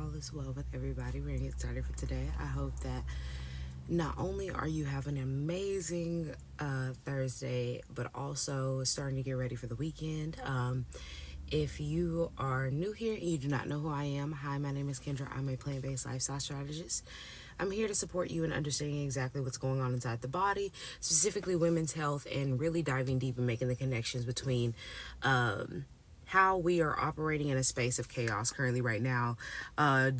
all is well with everybody. We're going to get started for today. I hope that not only are you having an amazing Thursday, but also starting to get ready for the weekend. If you are new here and you do not know who I am, hi, my name is Kendra. I'm a plant-based lifestyle strategist. I'm here to support you in understanding exactly what's going on inside the body, specifically women's health, and really diving deep and making the connections between how we are operating in a space of chaos currently right now,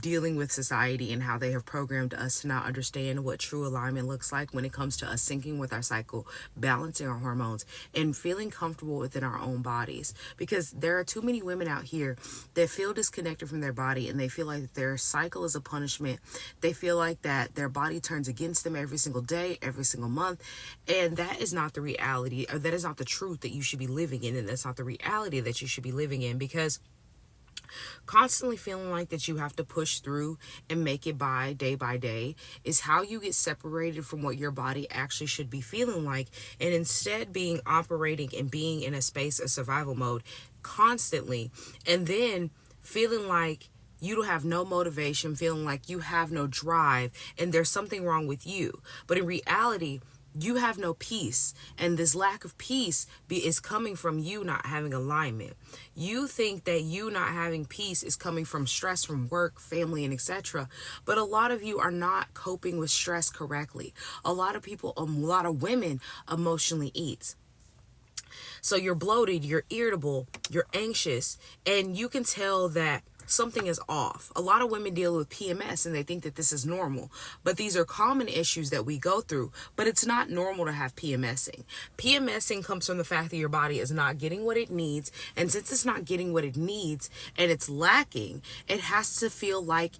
dealing with society and how they have programmed us to not understand what true alignment looks like when it comes to us syncing with our cycle, balancing our hormones, and feeling comfortable within our own bodies. Because there are too many women out here that feel disconnected from their body, and they feel like their cycle is a punishment. They feel like that their body turns against them every single day, every single month, and that is not the reality, or that is not the truth that you should be living in, and that's not the reality that you should be living in, because constantly feeling like that you have to push through and make it by day is how you get separated from what your body actually should be feeling like, and instead being operating and being in a space of survival mode constantly, and then feeling like you don't have no motivation, feeling like you have no drive, and there's something wrong with you. But in reality, you have no peace, and this lack of peace is coming from you not having alignment. You think that you not having peace is coming from stress from work, family, and etc. But a lot of you are not coping with stress correctly. A lot of women emotionally eat. So you're bloated, you're irritable, you're anxious, and you can tell that something is off. A lot of women deal with PMS and they think that this is normal, but these are common issues that we go through. But it's not normal to have PMSing. PMSing comes from the fact that your body is not getting what it needs, and since it's not getting what it needs and it's lacking, it has to feel like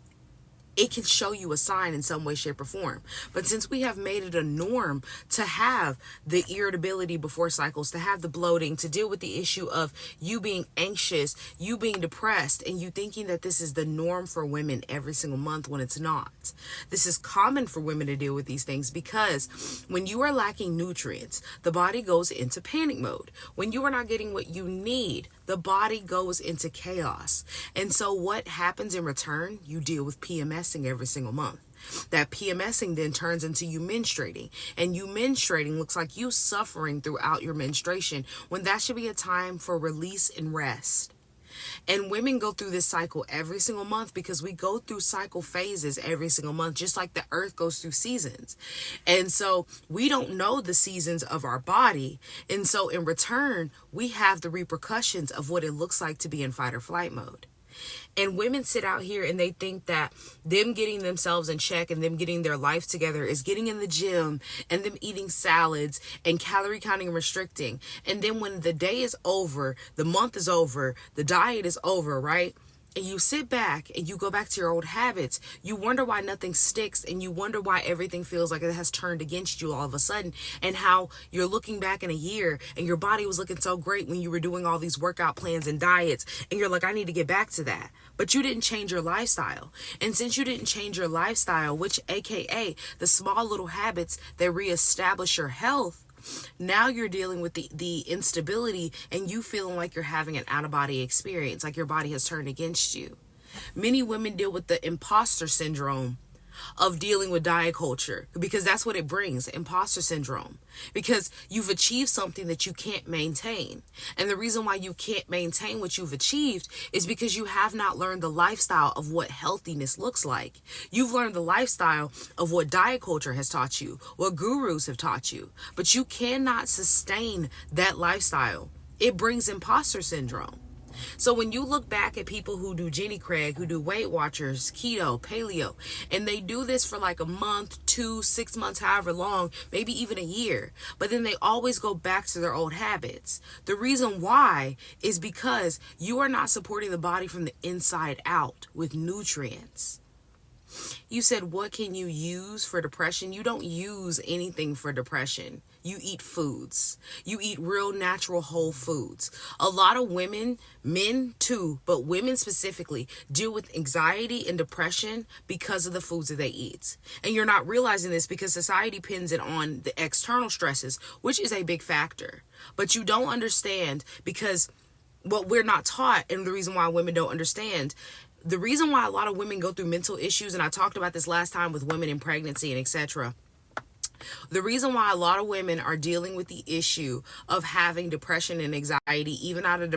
it can show you a sign in some way, shape, or form. But since we have made it a norm to have the irritability before cycles, to have the bloating, to deal with the issue of you being anxious, you being depressed, and you thinking that this is the norm for women every single month when it's not. This is common for women to deal with these things because when you are lacking nutrients, the body goes into panic mode. When you are not getting what you need, the body goes into chaos. And so what happens in return? You deal with PMSing every single month. That PMSing then turns into you menstruating. And you menstruating looks like you suffering throughout your menstruation when that should be a time for release and rest. And women go through this cycle every single month because we go through cycle phases every single month, just like the earth goes through seasons. And so we don't know the seasons of our body. And so in return, we have the repercussions of what it looks like to be in fight or flight mode. And women sit out here and they think that them getting themselves in check and them getting their life together is getting in the gym and them eating salads and calorie counting and restricting. And then when the day is over, the month is over, the diet is over, right? And you sit back and you go back to your old habits, you wonder why nothing sticks, and you wonder why everything feels like it has turned against you all of a sudden, and how you're looking back in a year and your body was looking so great when you were doing all these workout plans and diets, and you're like, I need to get back to that. But you didn't change your lifestyle. And since you didn't change your lifestyle, which AKA the small little habits that reestablish your health, now you're dealing with the instability, and you feeling like you're having an out-of-body experience, like your body has turned against you. Many women deal with the imposter syndrome of dealing with diet culture, because that's what it brings, imposter syndrome, because you've achieved something that you can't maintain. And the reason why you can't maintain what you've achieved is because you have not learned the lifestyle of what healthiness looks like. You've learned the lifestyle of what diet culture has taught you, what gurus have taught you, but you cannot sustain that lifestyle. It brings imposter syndrome. So when you look back at people who do Jenny Craig, who do Weight Watchers, keto, paleo, and they do this for like a month, 2, 6 months, however long, maybe even a year, but then they always go back to their old habits. The reason why is because you are not supporting the body from the inside out with nutrients. You said, what can you use for depression? You don't use anything for depression. You eat foods. You eat real, natural, whole foods. A lot of women, men too, but women specifically, deal with anxiety and depression because of the foods that they eat. And you're not realizing this because society pins it on the external stresses, which is a big factor. But you don't understand because what we're not taught, and the reason why women don't understand, The reason why a lot of women go through mental issues, and I talked about this last time with women in pregnancy and etc., the reason why a lot of women are dealing with the issue of having depression and anxiety, even out of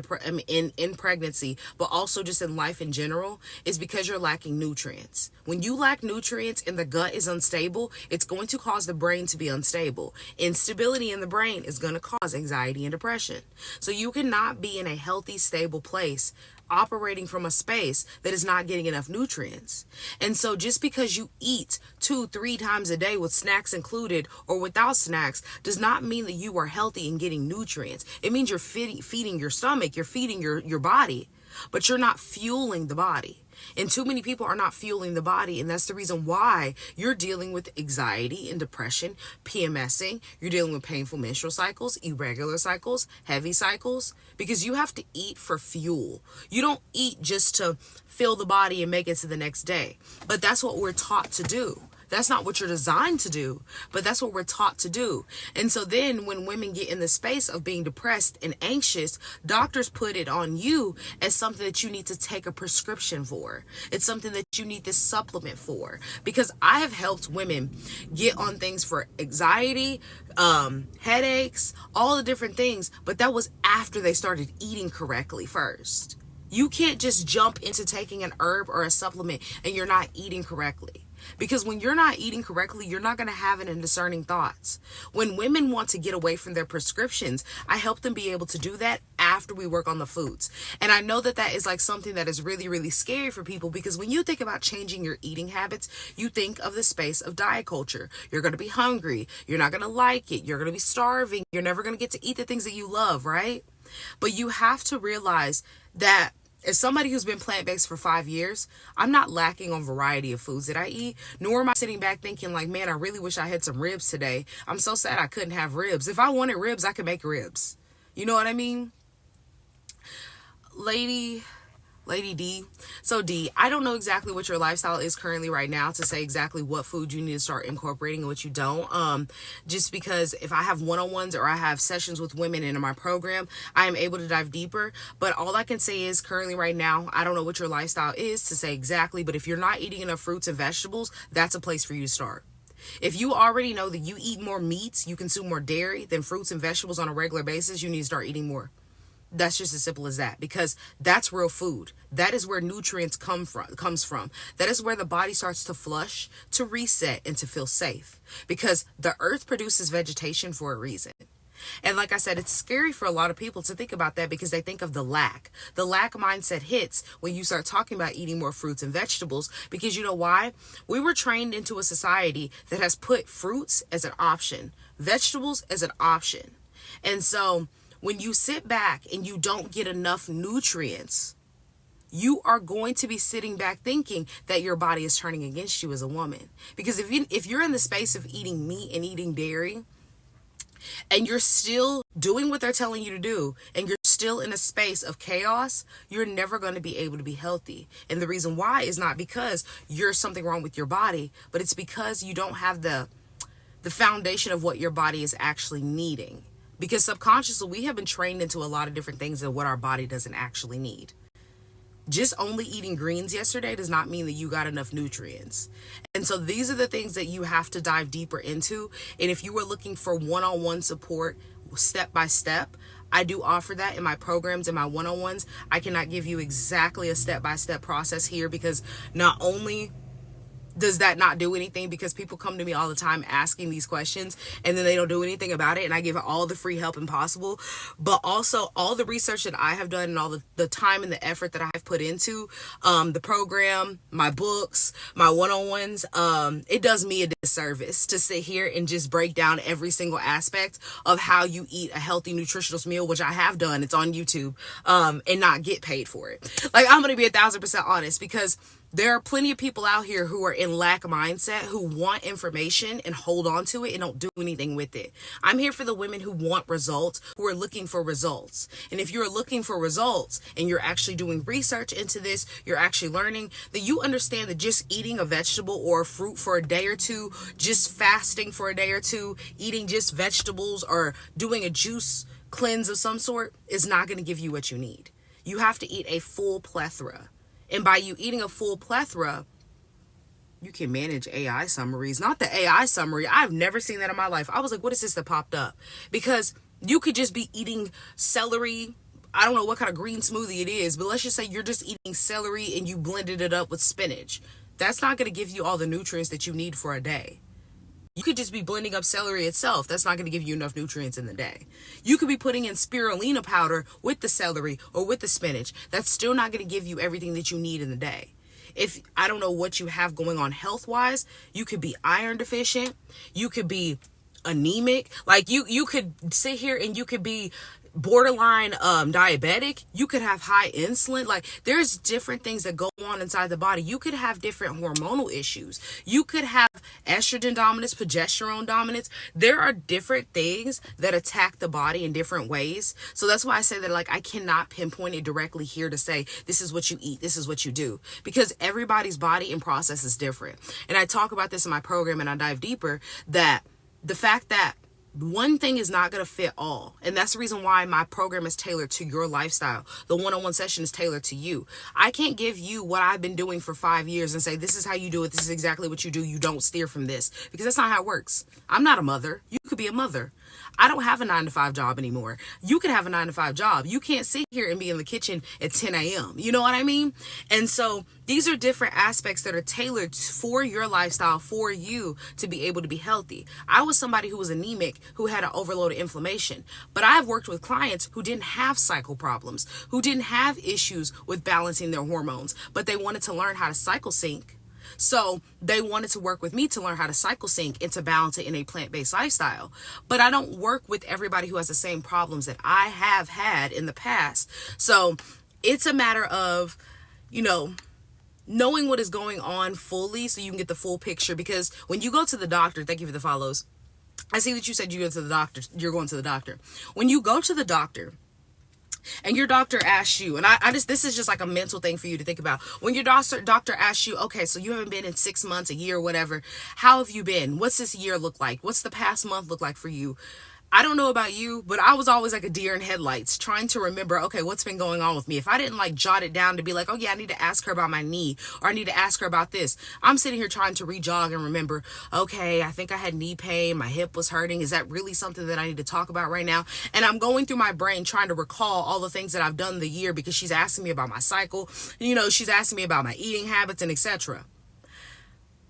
in pregnancy, but also just in life in general, is because you're lacking nutrients. When you lack nutrients and the gut is unstable, it's going to cause the brain to be unstable. Instability in the brain is going to cause anxiety and depression. So you cannot be in a healthy, stable place operating from a space that is not getting enough nutrients. And so just because you eat 2-3 times a day with snacks included or without snacks does not mean that you are healthy and getting nutrients. It means you're feeding your stomach, you're feeding your body, but you're not fueling the body. And too many people are not fueling the body, and that's the reason why you're dealing with anxiety and depression, PMSing, you're dealing with painful menstrual cycles, irregular cycles, heavy cycles, because you have to eat for fuel. You don't eat just to fill the body and make it to the next day. But that's what we're taught to do. That's not what you're designed to do, but that's what we're taught to do. And so then when women get in the space of being depressed and anxious, doctors put it on you as something that you need to take a prescription for. It's something that you need to supplement for. Because I have helped women get on things for anxiety, headaches, all the different things, but that was after they started eating correctly first. You can't just jump into taking an herb or a supplement and you're not eating correctly. Because when you're not eating correctly, you're not going to have any discerning thoughts. When women want to get away from their prescriptions, I help them be able to do that after we work on the foods. And I know that that is like something that is really, really scary for people, because when you think about changing your eating habits, you think of the space of diet culture. You're going to be hungry. You're not going to like it. You're going to be starving. You're never going to get to eat the things that you love, right? But you have to realize that as somebody who's been plant-based for 5 years, I'm not lacking on variety of foods that I eat, nor am I sitting back thinking like, man, I really wish I had some ribs today. I'm so sad I couldn't have ribs. If I wanted ribs, I could make ribs. You know what I mean? Lady D. So D, I don't know exactly what your lifestyle is currently right now to say exactly what food you need to start incorporating and what you don't. Just because if I have one-on-ones or I have sessions with women in my program, I am able to dive deeper. But all I can say is currently right now, I don't know what your lifestyle is to say exactly, but if you're not eating enough fruits and vegetables, that's a place for you to start. If you already know that you eat more meats, you consume more dairy than fruits and vegetables on a regular basis, you need to start eating more. That's just as simple as that, because that's real food. That is where nutrients comes from. That is where the body starts to flush, to reset, and to feel safe, because the earth produces vegetation for a reason. And like I said, it's scary for a lot of people to think about that, because they think of the lack. The lack mindset hits when you start talking about eating more fruits and vegetables, because you know why? We were trained into a society that has put fruits as an option, vegetables as an option. And so when you sit back and you don't get enough nutrients, you are going to be sitting back thinking that your body is turning against you as a woman. Because if you're in the space of eating meat and eating dairy, and you're still doing what they're telling you to do, and you're still in a space of chaos, you're never going to be able to be healthy. And the reason why is not because you're something wrong with your body, but it's because you don't have the foundation of what your body is actually needing. Because subconsciously, we have been trained into a lot of different things of what our body doesn't actually need. Just only eating greens yesterday does not mean that you got enough nutrients. And so these are the things that you have to dive deeper into. And if you were looking for one-on-one support, step by step, I do offer that in my programs and my one-on-ones. I cannot give you exactly a step-by-step process here, because not only does that not do anything, because people come to me all the time asking these questions and then they don't do anything about it, and I give all the free help impossible, but also all the research that I have done and all the time and the effort that I have put into the program, my books, my one-on-ones, it does me a disservice to sit here and just break down every single aspect of how you eat a healthy nutritional meal, which I have done. It's on YouTube, and not get paid for it. Like, I'm going to be 1,000% honest, because there are plenty of people out here who are in lack mindset, who want information and hold on to it and don't do anything with it. I'm here for the women who want results, who are looking for results. And if you're looking for results and you're actually doing research into this, you're actually learning, that you understand that just eating a vegetable or a fruit for a day or two, just fasting for a day or two, eating just vegetables or doing a juice cleanse of some sort is not going to give you what you need. You have to eat a full plethora. And by you eating a full plethora, you can manage AI summaries. Not the AI summary. I've never seen that in my life. I was like, what is this that popped up? Because you could just be eating celery. I don't know what kind of green smoothie it is, but let's just say you're just eating celery and you blended it up with spinach. That's not going to give you all the nutrients that you need for a day. You could just be blending up celery itself. That's not going to give you enough nutrients in the day. You could be putting in spirulina powder with the celery or with the spinach. That's still not going to give you everything that you need in the day. If I don't know what you have going on health-wise, you could be iron deficient. You could be anemic. Like you could sit here and you could be borderline diabetic. You could have high insulin. Like there's different things that go on inside the body. You could have different hormonal issues. You could have estrogen dominance, progesterone dominance. There are different things that attack the body in different ways. So that's why I say that, like, I cannot pinpoint it directly here to say this is what you eat, this is what you do, because everybody's body and process is different. And I talk about this in my program and I dive deeper, that the fact that one thing is not going to fit all. And that's the reason why my program is tailored to your lifestyle. The one-on-one session is tailored to you. I can't give you what I've been doing for 5 years and say, this is how you do it. This is exactly what you do. You don't steer from this, because that's not how it works. I'm not a mother. You could be a mother. I don't have a 9-to-5 job anymore. You could have a 9-to-5 job. You can't sit here and be in the kitchen at 10 a.m. You know what I mean? And so these are different aspects that are tailored for your lifestyle, for you to be able to be healthy. I was somebody who was anemic, who had an overload of inflammation, but I've worked with clients who didn't have cycle problems, who didn't have issues with balancing their hormones, but they wanted to learn how to cycle sync. So they wanted to work with me to learn how to cycle sync and to balance it in a plant-based lifestyle. But I don't work with everybody who has the same problems that I have had in the past. So it's a matter of, knowing what is going on fully so you can get the full picture. Because when you go to the doctor, thank you for the follows. I see that you said you're going to the doctor. When you go to the doctor, and your doctor asks you, and this is just like a mental thing for you to think about. When your doctor asks you, okay, so you haven't been in 6 months, a year, whatever. How have you been? What's this year look like? What's the past month look like for you? I don't know about you, but I was always like a deer in headlights, trying to remember, okay, what's been going on with me? If I didn't like jot it down to be like, oh yeah, I need to ask her about my knee, or I need to ask her about this. I'm sitting here trying to re-jog and remember, okay, I think I had knee pain, my hip was hurting. Is that really something that I need to talk about right now? And I'm going through my brain trying to recall all the things that I've done the year, because she's asking me about my cycle, she's asking me about my eating habits and etc.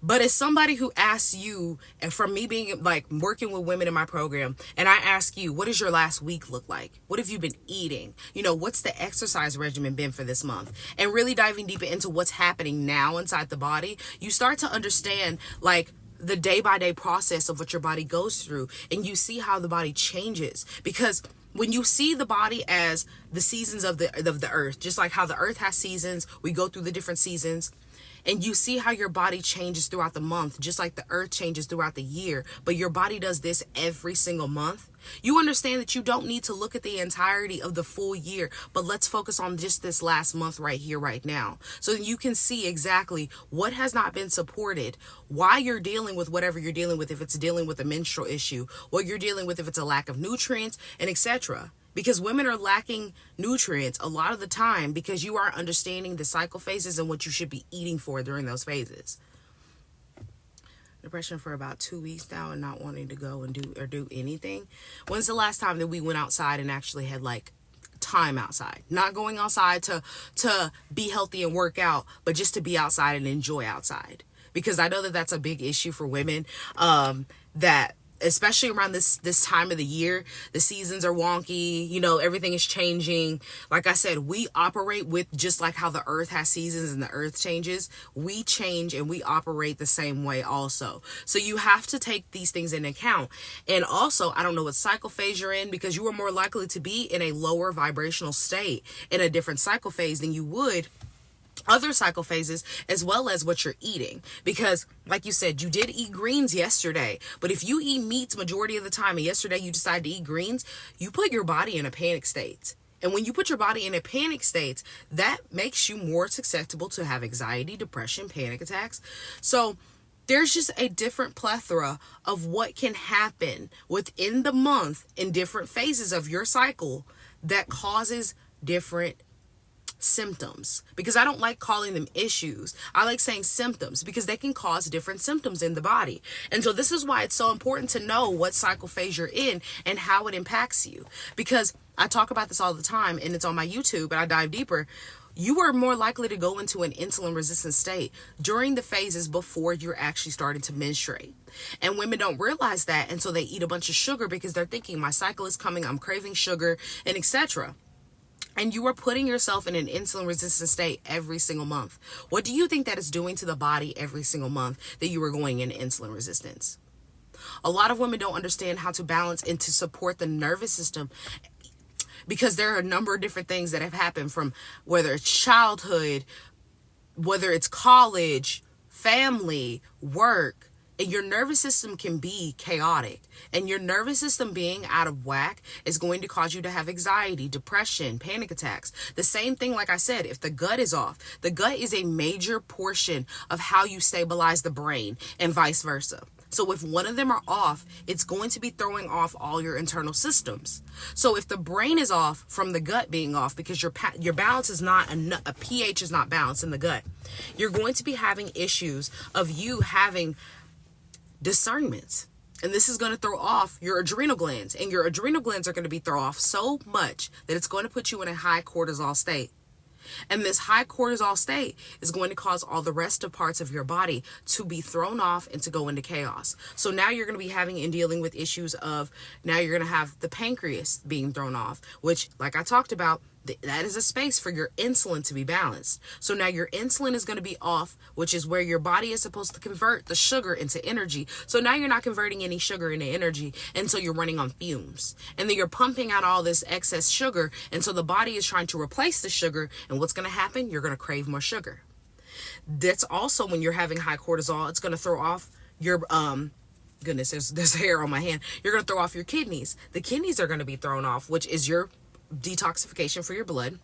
But as somebody who asks you, and from me being like working with women in my program, and I ask you, what does your last week look like? What have you been eating? What's the exercise regimen been for this month? And really diving deeper into what's happening now inside the body, you start to understand like the day-by-day process of what your body goes through, and you see how the body changes. Because when you see the body as the seasons of the earth, just like how the earth has seasons, we go through the different seasons. And you see how your body changes throughout the month, just like the earth changes throughout the year, but your body does this every single month. You understand that you don't need to look at the entirety of the full year, but let's focus on just this last month right here, right now. So you can see exactly what has not been supported, why you're dealing with whatever you're dealing with, if it's dealing with a menstrual issue, what you're dealing with, if it's a lack of nutrients, and etc. Because women are lacking nutrients a lot of the time because you aren't understanding the cycle phases and what you should be eating for during those phases. Depression for about 2 weeks now and not wanting to go and do anything. When's the last time that we went outside and actually had like time outside? Not going outside to be healthy and work out, but just to be outside and enjoy outside. Because I know that that's a big issue for women, that especially around this time of the year, the seasons are wonky, everything is changing. Like I said, we operate with just like how the earth has seasons and the earth changes. We change and we operate the same way also. So you have to take these things into account. And also, I don't know what cycle phase you're in, because you are more likely to be in a lower vibrational state in a different cycle phase than you would other cycle phases, as well as what you're eating. Because like you said, you did eat greens yesterday, but if you eat meats majority of the time and yesterday you decide to eat greens, you put your body in a panic state. And when you put your body in a panic state, that makes you more susceptible to have anxiety, depression, panic attacks. So there's just a different plethora of what can happen within the month in different phases of your cycle that causes different symptoms, because I don't like calling them issues. I like saying symptoms because they can cause different symptoms in the body. And so this is why it's so important to know what cycle phase you're in and how it impacts you. Because I talk about this all the time, and it's on my YouTube, and I dive deeper. You are more likely to go into an insulin resistant state during the phases before you're actually starting to menstruate. And women don't realize that, and so they eat a bunch of sugar because they're thinking, my cycle is coming, I'm craving sugar, and etc. And you are putting yourself in an insulin resistant state every single month. What do you think that is doing to the body every single month that you are going into insulin resistance? A lot of women don't understand how to balance and to support the nervous system, because there are a number of different things that have happened, from whether it's childhood, whether it's college, family, work. And your nervous system can be chaotic, and your nervous system being out of whack is going to cause you to have anxiety, depression, panic attacks. The same thing, like I said, if the gut is off, the gut is a major portion of how you stabilize the brain, and vice versa. So if one of them are off, it's going to be throwing off all your internal systems. So if the brain is off from the gut being off, because your balance is not, a pH is not balanced in the gut, you're going to be having issues of you having discernment. And this is going to throw off your adrenal glands, and your adrenal glands are going to be thrown off so much that it's going to put you in a high cortisol state. And this high cortisol state is going to cause all the rest of parts of your body to be thrown off and to go into chaos. So now you're going to be having and dealing with issues of, now you're going to have the pancreas being thrown off, which, like I talked about, that is a space for your insulin to be balanced. So now your insulin is going to be off, which is where your body is supposed to convert the sugar into energy. So now you're not converting any sugar into energy, and so you're running on fumes. And then you're pumping out all this excess sugar, and so the body is trying to replace the sugar, and what's going to happen? You're going to crave more sugar. That's also when you're having high cortisol, it's going to throw off your goodness, there's hair on my hand. You're going to throw off your kidneys. The kidneys are going to be thrown off, which is your detoxification for your blood.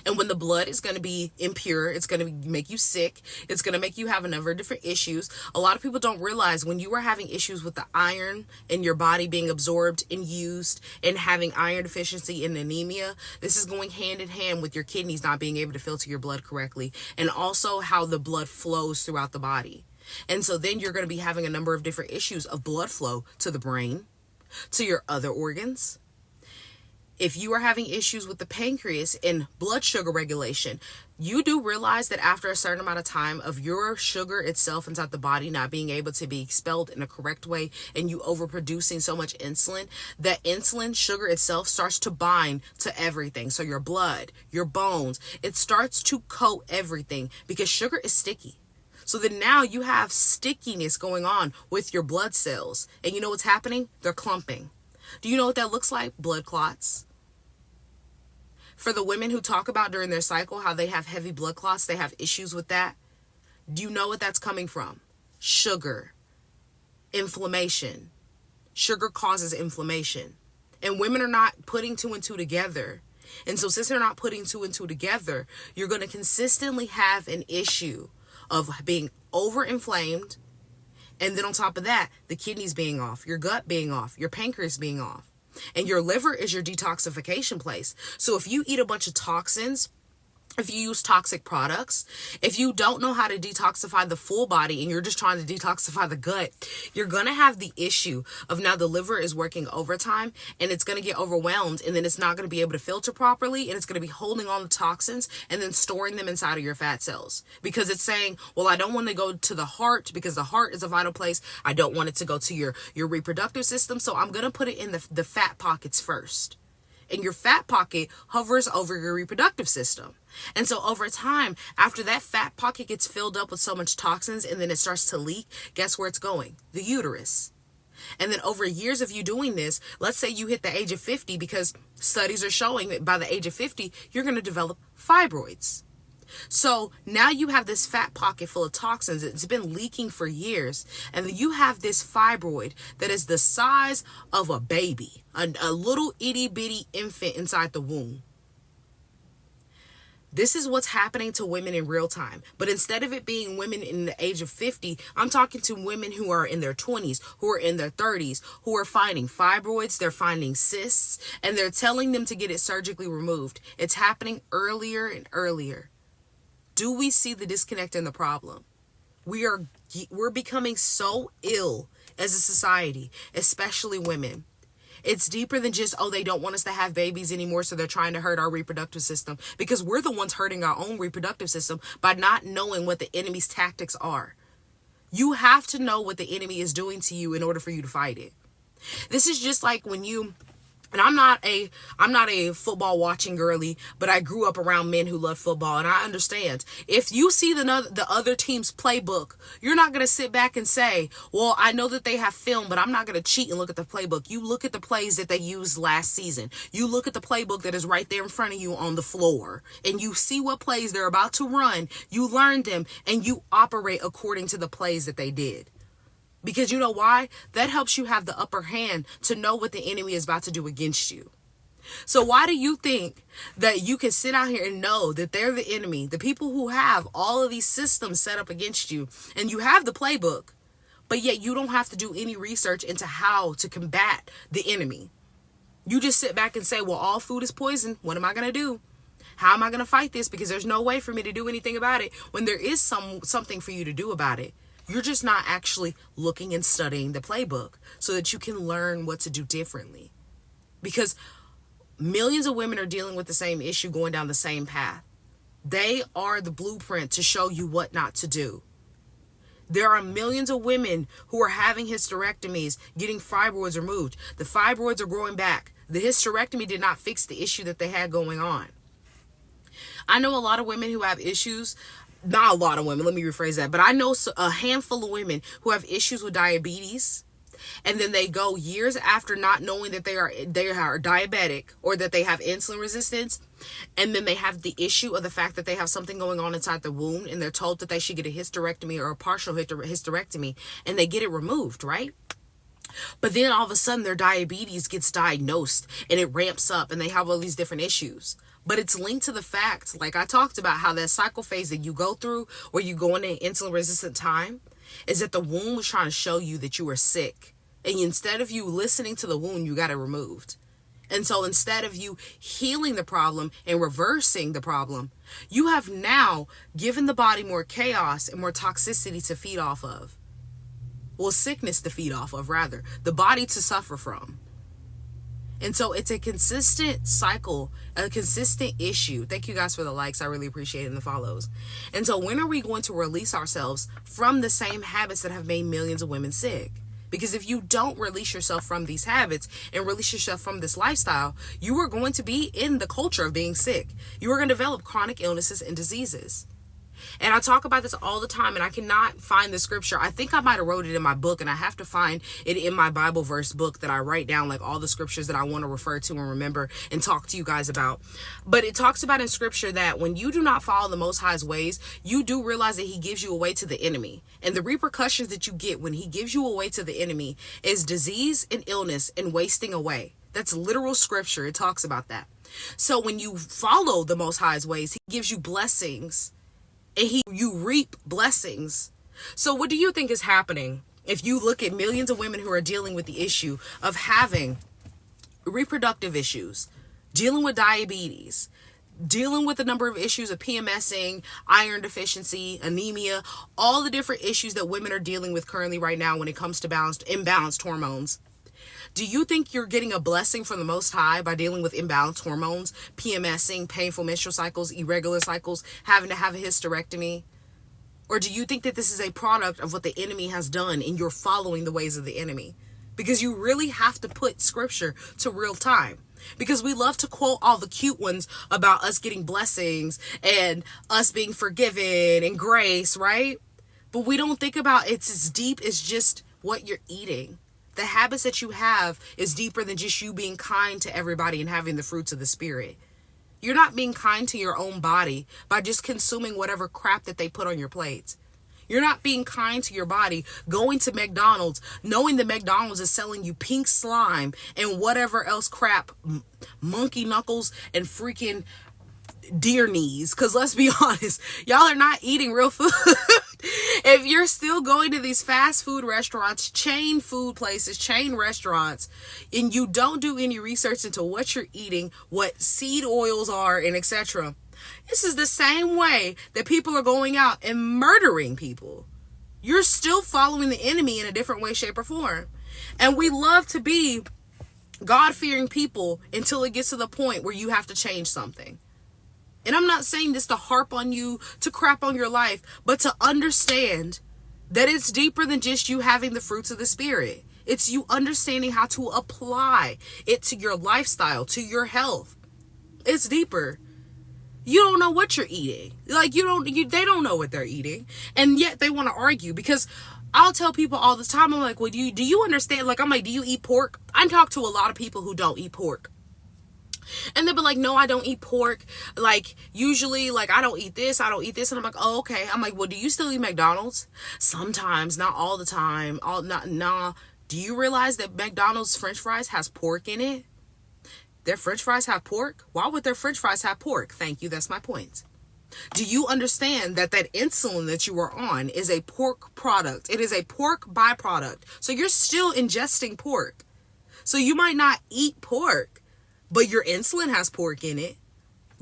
And when the blood is going to be impure, it's going to make you sick. It's going to make you have a number of different issues. A lot of people don't realize when you are having issues with the iron in your body being absorbed and used, and having iron deficiency and anemia, this is going hand in hand with your kidneys not being able to filter your blood correctly, and also how the blood flows throughout the body. And so then you're going to be having a number of different issues of blood flow to the brain, to your other organs. If you are having issues with the pancreas and blood sugar regulation, you do realize that after a certain amount of time of your sugar itself inside the body not being able to be expelled in a correct way, and you overproducing so much insulin, that insulin sugar itself starts to bind to everything. So your blood, your bones, it starts to coat everything, because sugar is sticky. So then now you have stickiness going on with your blood cells, and you know what's happening? They're clumping. Do you know what that looks like? Blood clots. For the women who talk about during their cycle how they have heavy blood clots, they have issues with that. Do you know what that's coming from? Sugar. Inflammation. Sugar causes inflammation. And women are not putting two and two together. And so since they're not putting two and two together, you're going to consistently have an issue of being overinflamed. And then on top of that, the kidneys being off, your gut being off, your pancreas being off. And your liver is your detoxification place. So if you eat a bunch of toxins, if you use toxic products, if you don't know how to detoxify the full body and you're just trying to detoxify the gut, you're going to have the issue of now the liver is working overtime, and it's going to get overwhelmed, and then it's not going to be able to filter properly, and it's going to be holding on the toxins and then storing them inside of your fat cells, because it's saying, well, I don't want to go to the heart because the heart is a vital place. I don't want it to go to your reproductive system. So I'm going to put it in the fat pockets first. And your fat pocket hovers over your reproductive system. And so over time, after that fat pocket gets filled up with so much toxins and then it starts to leak, guess where it's going? The uterus. And then over years of you doing this, let's say you hit the age of 50, because studies are showing that by the age of 50, you're going to develop fibroids. So now you have this fat pocket full of toxins. It's been leaking for years. And you have this fibroid that is the size of a baby, a little itty bitty infant inside the womb. This is what's happening to women in real time. But instead of it being women in the age of 50, I'm talking to women who are in their 20s, who are in their 30s, who are finding fibroids, they're finding cysts, and they're telling them to get it surgically removed. It's happening earlier and earlier. Do we see the disconnect and the problem? We're becoming so ill as a society, especially women. It's deeper than just, oh, they don't want us to have babies anymore, so they're trying to hurt our reproductive system, because we're the ones hurting our own reproductive system by not knowing what the enemy's tactics are. You have to know what the enemy is doing to you in order for you to fight it. This is just like when you... And I'm not a football watching girly, but I grew up around men who love football, and I understand. If you see the other team's playbook, you're not going to sit back and say, well, I know that they have film, but I'm not going to cheat and look at the playbook. You look at the plays that they used last season. You look at the playbook that is right there in front of you on the floor, and you see what plays they're about to run. You learn them, and you operate according to the plays that they did. Because you know why? That helps you have the upper hand to know what the enemy is about to do against you. So why do you think that you can sit out here and know that they're the enemy, the people who have all of these systems set up against you, and you have the playbook, but yet you don't have to do any research into how to combat the enemy? You just sit back and say, well, all food is poison. What am I going to do? How am I going to fight this? Because there's no way for me to do anything about it, when there is something for you to do about it. You're just not actually looking and studying the playbook so that you can learn what to do differently. Because millions of women are dealing with the same issue, going down the same path. They are the blueprint to show you what not to do. There are millions of women who are having hysterectomies, getting fibroids removed. The fibroids are growing back. The hysterectomy did not fix the issue that they had going on. I know a lot of women who have issues. Not a lot of women, let me rephrase that. But I know a handful of women who have issues with diabetes. And then they go years after not knowing that they are diabetic, or that they have insulin resistance. And then they have the issue of the fact that they have something going on inside the womb, and they're told that they should get a hysterectomy or a partial hysterectomy, and they get it removed, right? But then all of a sudden their diabetes gets diagnosed, and it ramps up, and they have all these different issues. But it's linked to the fact, like I talked about, how that cycle phase that you go through, where you go into insulin resistant time, is that the womb was trying to show you that you were sick. And instead of you listening to the wound, you got it removed. And so instead of you healing the problem and reversing the problem, you have now given the body more chaos and more toxicity to feed off of. Well, sickness to feed off of, rather. The body to suffer from. And so it's a consistent cycle, a consistent issue. Thank you guys for the likes. I really appreciate it, and the follows. And so when are we going to release ourselves from the same habits that have made millions of women sick? Because if you don't release yourself from these habits and release yourself from this lifestyle, you are going to be in the culture of being sick. You are going to develop chronic illnesses and diseases. And I talk about this all the time, and I cannot find the scripture. I think I might have wrote it in my book, and I have to find it in my Bible verse book that I write down, like all the scriptures that I want to refer to and remember and talk to you guys about. But it talks about in scripture that when you do not follow the Most High's ways, you do realize that he gives you away to the enemy. And the repercussions that you get when he gives you away to the enemy is disease and illness and wasting away. That's literal scripture. It talks about that. So when you follow the Most High's ways, he gives you blessings. And you reap blessings. So what do you think is happening if you look at millions of women who are dealing with the issue of having reproductive issues, dealing with diabetes, dealing with a number of issues of PMSing, iron deficiency, anemia, all the different issues that women are dealing with currently right now when it comes to imbalanced hormones? Do you think you're getting a blessing from the Most High by dealing with imbalanced hormones, PMSing, painful menstrual cycles, irregular cycles, having to have a hysterectomy? Or do you think that this is a product of what the enemy has done and you're following the ways of the enemy? Because you really have to put scripture to real time. Because we love to quote all the cute ones about us getting blessings and us being forgiven and grace, right? But we don't think about it's as deep as just what you're eating. The habits that you have is deeper than just you being kind to everybody and having the fruits of the Spirit. You're not being kind to your own body by just consuming whatever crap that they put on your plates. You're not being kind to your body going to McDonald's, knowing that McDonald's is selling you pink slime and whatever else crap, monkey knuckles and freaking deer knees. Because let's be honest, y'all are not eating real food. If you're still going to these fast food restaurants, chain food places, chain restaurants, and you don't do any research into what you're eating, what seed oils are, and etc., this is the same way that people are going out and murdering people. You're still following the enemy in a different way, shape, or form. And we love to be God-fearing people until it gets to the point where you have to change something. And I'm not saying this to harp on you, to crap on your life, but to understand that it's deeper than just you having the fruits of the Spirit. It's you understanding how to apply it to your lifestyle, to your health. It's deeper. You don't know what you're eating. Like, they don't know what they're eating. And yet they want to argue, because I'll tell people all the time, I'm like, well, do you understand? Like, I'm like, do you eat pork? I talk to a lot of people who don't eat pork. And they'll be like, no, I don't eat pork. Like, usually, like, I don't eat this, I don't eat this. And I'm like, oh, okay. I'm like, well, do you still eat McDonald's? Sometimes, not all the time. Nah. Do you realize that McDonald's French fries has pork in it? Their French fries have pork? Why would their French fries have pork? Thank you, that's my point. Do you understand that insulin that you are on is a pork product? It is a pork byproduct. So you're still ingesting pork. So you might not eat pork, but your insulin has pork in it.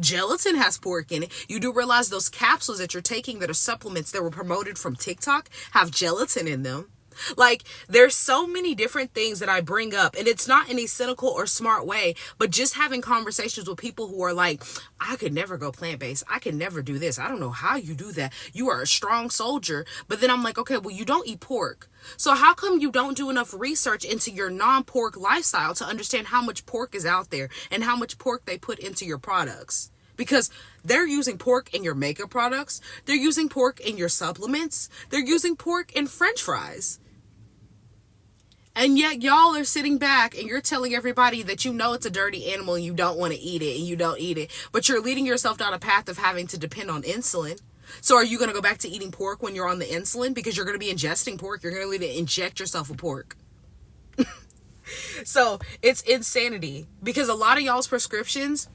Gelatin has pork in it. You do realize those capsules that you're taking that are supplements that were promoted from TikTok have gelatin in them. Like, there's so many different things that I bring up, and it's not in a cynical or smart way, but just having conversations with people who are like, I could never go plant-based. I could never do this. I don't know how you do that. You are a strong soldier. But then I'm like, okay, well, you don't eat pork. So how come you don't do enough research into your non-pork lifestyle to understand how much pork is out there and how much pork they put into your products? Because they're using pork in your makeup products. They're using pork in your supplements. They're using pork in French fries. And yet y'all are sitting back and you're telling everybody that you know it's a dirty animal and you don't want to eat it and you don't eat it. But you're leading yourself down a path of having to depend on insulin. So are you going to go back to eating pork when you're on the insulin? Because you're going to be ingesting pork. You're going to need to inject yourself with pork. So it's insanity. Because a lot of y'all's prescriptions,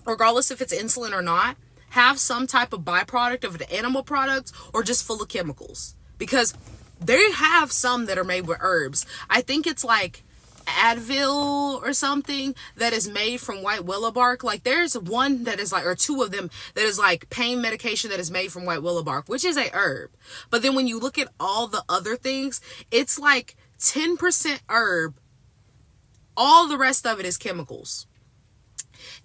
regardless if it's insulin or not, have some type of byproduct of an animal product or just full of chemicals. Because they have some that are made with herbs. I think it's like Advil or something that is made from white willow bark. Like, there's one that is like, or two of them that is like pain medication that is made from white willow bark, which is a herb. But then when you look at all the other things, it's like 10% herb. All the rest of it is chemicals.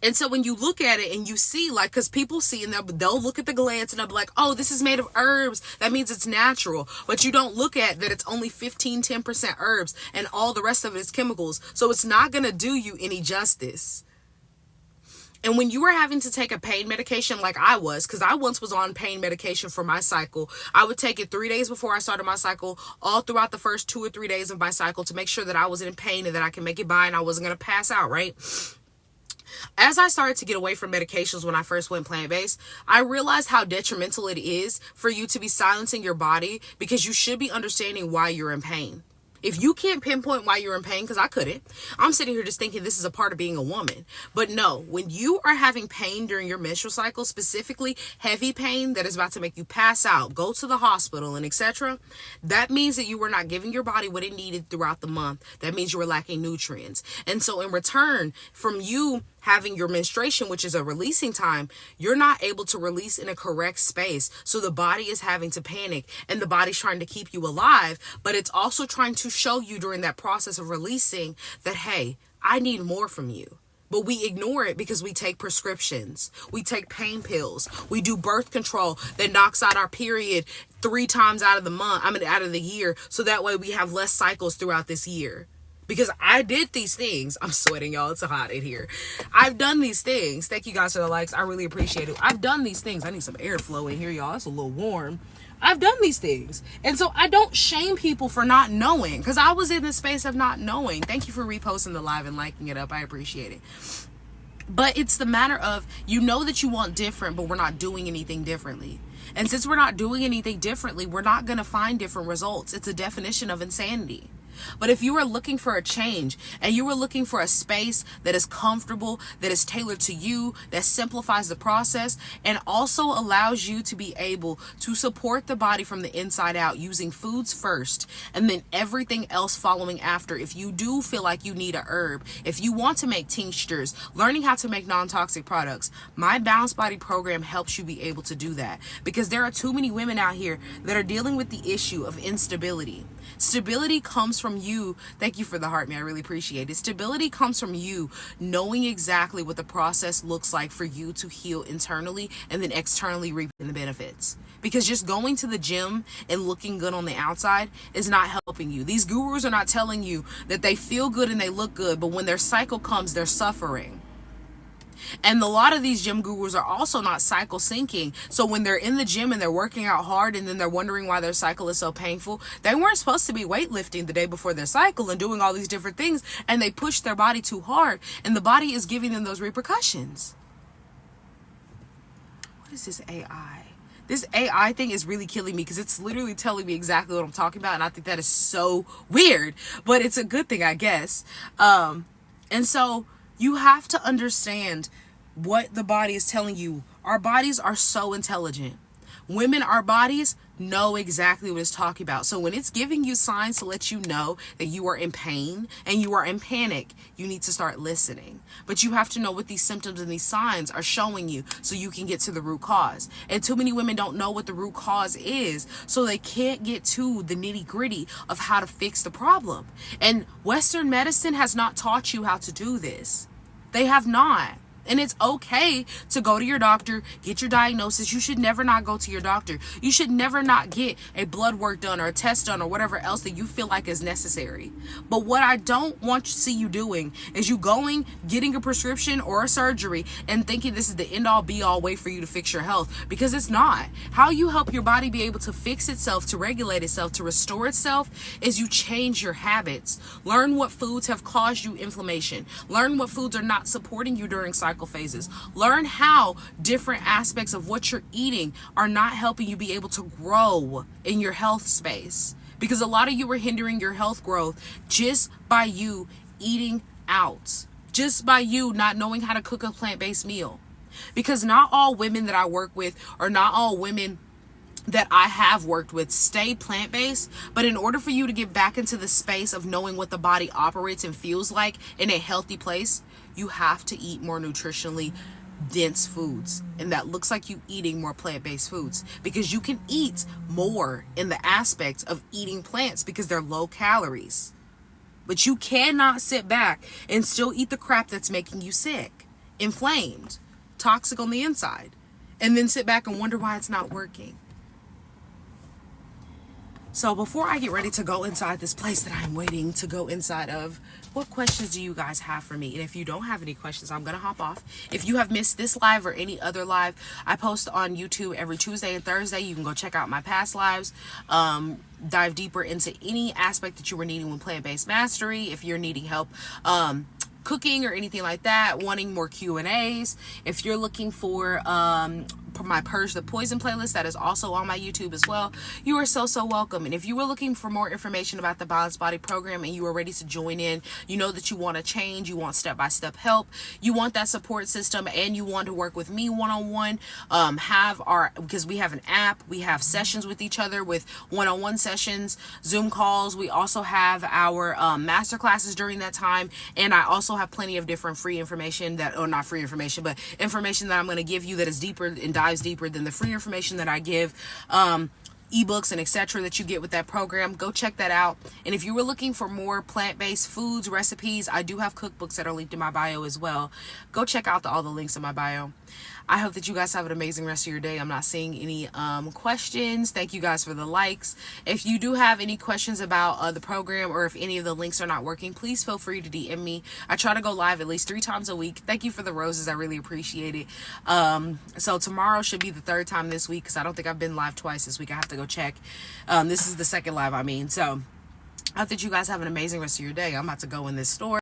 And so when you look at it and you see, like, because people see and they'll look at the glance and they'll be like, oh, this is made of herbs. That means it's natural. But you don't look at that it's only 10% herbs and all the rest of it is chemicals. So it's not going to do you any justice. And when you are having to take a pain medication like I was, because I once was on pain medication for my cycle, I would take it 3 days before I started my cycle, all throughout the first 2 or 3 days of my cycle to make sure that I wasn't in pain and that I can make it by and I wasn't going to pass out, right? As I started to get away from medications when I first went plant-based, I realized how detrimental it is for you to be silencing your body because you should be understanding why you're in pain. If you can't pinpoint why you're in pain, because I couldn't, I'm sitting here just thinking this is a part of being a woman. But no, when you are having pain during your menstrual cycle, specifically heavy pain that is about to make you pass out, go to the hospital, and etc., that means that you were not giving your body what it needed throughout the month. That means you were lacking nutrients. And so in return, from you having your menstruation, which is a releasing time, you're not able to release in a correct space. So the body is having to panic and the body's trying to keep you alive, but it's also trying to show you during that process of releasing that, hey, I need more from you. But we ignore it because we take prescriptions. We take pain pills. We do birth control that knocks out our period 3 times out of the year. So that way we have less cycles throughout this year. Because I did these things. I'm sweating, y'all. It's hot in here. I've done these things. Thank you guys for the likes. I really appreciate it. I've done these things. I need some airflow in here, y'all. It's a little warm. I've done these things. And so I don't shame people for not knowing. Because I was in the space of not knowing. Thank you for reposting the live and liking it up. I appreciate it. But it's the matter of, you know that you want different, but we're not doing anything differently. And since we're not doing anything differently, we're not going to find different results. It's a definition of insanity. But if you are looking for a change and you are looking for a space that is comfortable, that is tailored to you, that simplifies the process, and also allows you to be able to support the body from the inside out using foods first and then everything else following after, if you do feel like you need a herb, if you want to make tinctures, learning how to make non-toxic products, my Balanced Body program helps you be able to do that, because there are too many women out here that are dealing with the issue of instability. Stability comes from you. Thank you for the heart, man. I really appreciate it. Stability comes from you knowing exactly what the process looks like for you to heal internally and then externally reaping the benefits. Because just going to the gym and looking good on the outside is not helping you. These gurus are not telling you that they feel good and they look good, but when their cycle comes, they're suffering. And a lot of these gym gurus are also not cycle syncing. So when they're in the gym and they're working out hard and then they're wondering why their cycle is so painful, they weren't supposed to be weightlifting the day before their cycle and doing all these different things, and they pushed their body too hard, and the body is giving them those repercussions. What is this AI? This AI thing is really killing me because it's literally telling me exactly what I'm talking about, and I think that is so weird, but it's a good thing, I guess. And so you have to understand what the body is telling you. Our bodies are so intelligent. Women, our bodies know exactly what it's talking about. So when it's giving you signs to let you know that you are in pain and you are in panic, you need to start listening. But you have to know what these symptoms and these signs are showing you so you can get to the root cause. And too many women don't know what the root cause is, so they can't get to the nitty-gritty of how to fix the problem. And Western medicine has not taught you how to do this. They have not. And it's okay to go to your doctor, get your diagnosis. You should never not go to your doctor. You should never not get a blood work done or a test done or whatever else that you feel like is necessary. But what I don't want to see you doing is you going, getting a prescription or a surgery and thinking this is the end all be all way for you to fix your health, because it's not. How you help your body be able to fix itself, to regulate itself, to restore itself is you change your habits. Learn what foods have caused you inflammation. Learn what foods are not supporting you during cycle phases. Learn how different aspects of what you're eating are not helping you be able to grow in your health space, because a lot of you are hindering your health growth just by you eating out, just by you not knowing how to cook a plant-based meal. Because not all women that I work with, or not all women that I have worked with, stay plant-based. But in order for you to get back into the space of knowing what the body operates and feels like in a healthy place, you have to eat more nutritionally dense foods. And that looks like you eating more plant-based foods, because you can eat more in the aspect of eating plants because they're low calories. But you cannot sit back and still eat the crap that's making you sick, inflamed, toxic on the inside, and then sit back and wonder why it's not working. So before I get ready to go inside this place that I'm waiting to go inside of, what questions do you guys have for me? And if you don't have any questions, I'm going to hop off. If you have missed this live or any other live, I post on YouTube every Tuesday and Thursday. You can go check out my past lives. Dive deeper into any aspect that you were needing with plant-based mastery. If you're needing help cooking or anything like that, wanting more Q&As. If you're looking for my Purge the Poison playlist, that is also on my YouTube as well, you are so welcome. And if you were looking for more information about the Balanced Body program and you are ready to join in, you know that you want to change, you want step-by-step help, you want that support system, and you want to work with me one-on-one, because we have an app, we have sessions with each other with one-on-one sessions, Zoom calls. We also have our master classes during that time, and I also have plenty of different free information that, or not free information, but information that I'm going to give you that is deeper and dives deeper than the free information that I give, ebooks and etc. that you get with that program. Go check that out. And if you were looking for more plant-based foods, recipes, I do have cookbooks that are linked in my bio as well. Go check out all the links in my bio. I hope that you guys have an amazing rest of your day. I'm not seeing any questions. Thank you guys for the likes. If you do have any questions about the program, or if any of the links are not working, please feel free to DM me. I try to go live at least 3 times a week. Thank you for the roses. I really appreciate it. So tomorrow should be the 3rd time this week, because I don't think I've been live twice this week. I have to go check. This is the 2nd live, so I hope that you guys have an amazing rest of your day. I'm about to go in this store.